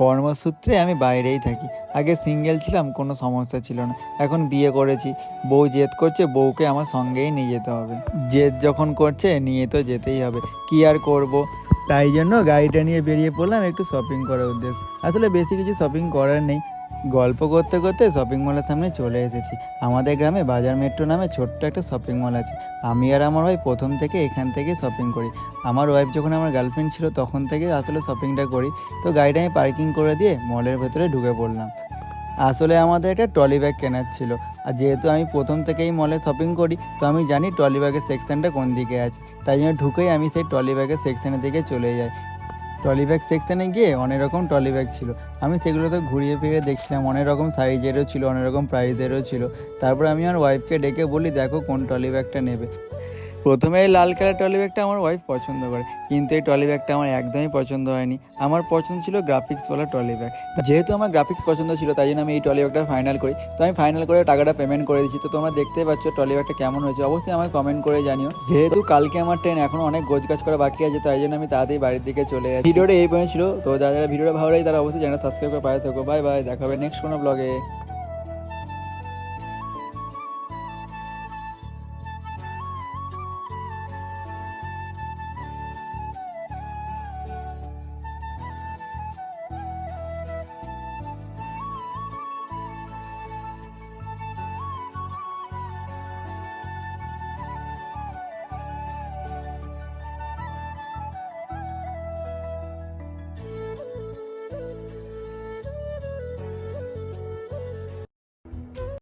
কর্মসূত্রে আমি বাইরেই থাকি। আগে সিঙ্গেল ছিলাম, কোনো সমস্যা ছিল না। এখন বিয়ে করেছি, বউ জেদ করছে, বউকে আমার সঙ্গেই নিয়ে যেতে হবে। জেদ যখন করছে নিয়ে তো যেতেই হবে, কি আর করব। তাই জন্য গাড়িটা নিয়ে বেরিয়ে পড়লাম একটু শপিং করার উদ্দেশ্যে। আসলে বেশি কিছু শপিং করার নেই, গল্প করতে করতে শপিং মলের সামনে চলে এসেছি। আমাদের গ্রামে বাজার মেট্রো নামে ছোট্ট একটা শপিং মল আছে। আমি আর আমার ওয়াইফ প্রথম থেকে এখান থেকে শপিং করি। আমার ওয়াইফ যখন আমার গার্লফ্রেন্ড ছিল তখন থেকে আসলে শপিংটা করি। তো গাড়িটা আমি পার্কিং করে দিয়ে মলের ভেতরে ঢুকে পড়লাম। আসলে আমাদের একটা ট্রলি ব্যাগ কেনার ছিল, আর যেহেতু আমি প্রথম থেকেই মলে শপিং করি তো আমি জানি ট্রলি ব্যাগের সেকশনটা কোন দিকে আছে। তাই জন্য ঢুকেই আমি সেই ট্রলি ব্যাগের সেকশনের দিকে চলে যাই। ট্রলি ব্যাগ সেকশানে গিয়ে অনেক রকম ট্রলি ব্যাগ ছিল। আমি সেগুলোতে ঘুরিয়ে ফিরে দেখছিলাম, অনেক রকম সাইজেরও ছিল, অনেক রকম প্রাইসেরও ছিল। তারপর আমি আমার ওয়াইফকে ডেকে বলি, দেখো কোন ট্রলি ব্যাগটা নেবে। প্রথমে এই লাল কালার ট্রলি ব্যাগটা আমার ওয়াইফ পছন্দ করে, কিন্তু এই ট্রলি ব্যাগটা আমার একদমই পছন্দ হয়নি। আমার পছন্দ ছিল গ্রাফিক্সওয়ালা ট্রলি ব্যাগ। যেহেতু আমার গ্রাফিক্স পছন্দ ছিল তাই জন্য আমি এই ট্রলি ব্যাগটা ফাইনাল করি। তো আমি ফাইনাল করে টাকাটা পেমেন্ট করে দিচ্ছি। তো তোমরা দেখতেই পাচ্ছ ট্রলি ব্যাগটা কেমন হয়েছে, অবশ্যই আমাকে কমেন্ট করে জানিও। যেহেতু কালকে আমার ট্রেন, এখনও অনেক গোছগাছ করা বাকি আছে, তাই জন্য আমি তাড়াতাড়ি বাড়ির দিকে চলে যাচ্ছি। ভিডিওটা এই পর্যন্ত ছিল। তো যারা যারা ভিডিওটা ভালো লাগে তারা অবশ্যই চ্যানেল সাবস্ক্রাইব করে পাশে থাকো। বাই বাই, দেখা হবে নেক্সট কোনো ব্লগে।